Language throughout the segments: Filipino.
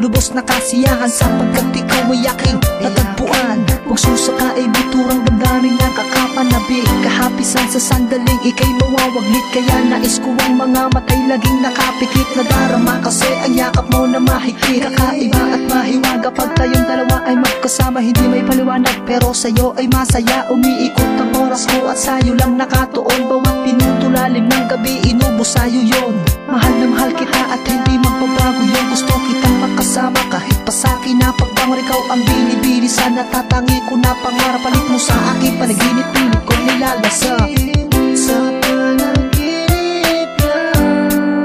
lubos na kasiyahan, sapagkat ikaw ay aking natagpuan. Magsusaka ay biturang damdamin ng kakapanabi, kahapisan sa sandaling ika'y mawawaglit. Kaya nais ko ang mga matay laging nakapikit, nadarama kasi ang yakap mo na mahigpit. Kakaiba at mahiwaga pag tayong dalawa ay magkasama, hindi may paliwanag pero sa'yo ay masaya. Umiikot ang oras ko at sa'yo lang nakatuon, bawat pinutulalim ng gabi inubos sa'yo yon. Mahal na mahal kita at hindi magbabago yun. Gusto kitang makasama kahit pa sa'kin na pagbangon, ikaw ang binibili sa natatangi ko na pangarap. Palit mo sa akin panaginip, pilit ko nilalasa. Sa panaginip lang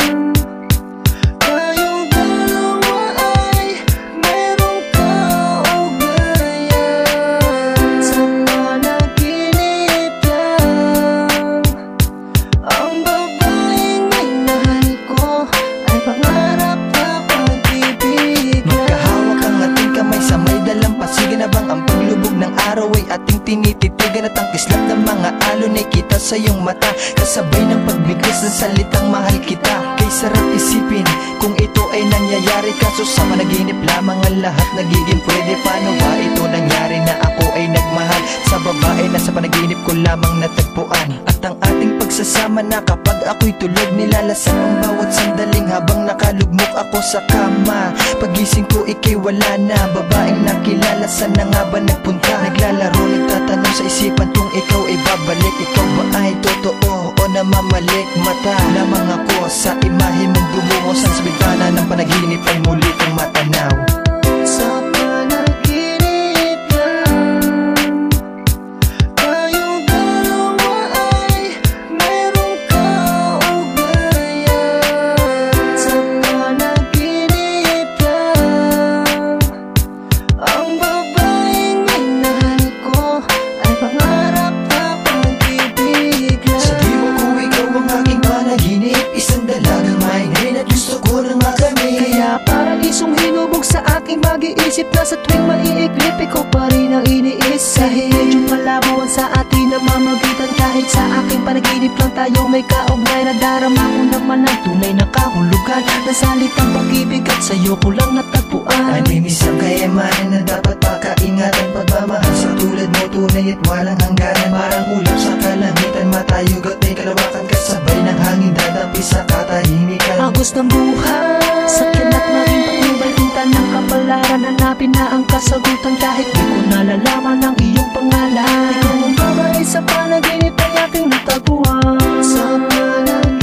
tayong dalawa ay meron kaugnayan. Sa panaginip lang ang babaeng minahal ko ay pangarap na pag-ibig. Magkahawak ang ating kamay sa may dalampasigan, habang ang paglubog ng araw ay ating tinititigan, at ang kislap ng mga alon ay kita sa iyong mata, kasabay ng pagbigkas ng salitang mahal kita. Kay sarap isipin kung ito ay nangyayari, kaso sa managinip lamang ang lahat nagiging pwede. Paano ba ito nangyari na ako ay nagmahal sa babae na sa panaginip ko lamang natagpuan? At ang ating pagsasama na kapag ako'y tulog, nilalasan ang bawat sandaling habang nakalugmok ako sa kama. Pagising ko ika'y wala na, babaeng nakilala saan na nga ba nagpunta? Naglalaro, nagtatanong sa isipan kung ikaw ay babalik. Ikaw ba ay totoo o namamalik? Mata lamang ako sa imahe mong dumungos, sa bintana ng panaginip ay muli kang matanaw. Sa panaginip lang tayong dalawa ay meron kaugnayan. Sa panaginip lang ang babaeng minahal ko ay pangarap na pag-ibig lang. Sa diwa ko ikaw ang aking panaginip, isang dalagang may ngayon at gusto ko nang makamit. Kaya paralisong hinubog sa aking mag-iisip na sa tuwing maiiglip ikaw pa rin ang iniisahin. Medyo malabo ang sa atin na mamagitan, kahit sa aking panaginip lang tayo may kaugnay. Nadarama ko naman ang tunay na kahulugan ng salitang pag-ibig at sa'yo ko lang natagpuan. Animis ang kayamanan na dapat pakaingatan, pagmamahal sa tulad mo tunay at walang hangganan. Parang ulap sa kalangitan, matayog at may kalawakan, kasabay ng hangin dadampi sa katahimikan. Agos ng buhay sa kinat na rin patnubay, tinta ng kapalaran, hanapin na ang kasagutan kahit di ko nalalaman ang iyong pangalan. Ikaw ang babae sa panaginip ay aking natagpuan. Sa panaginip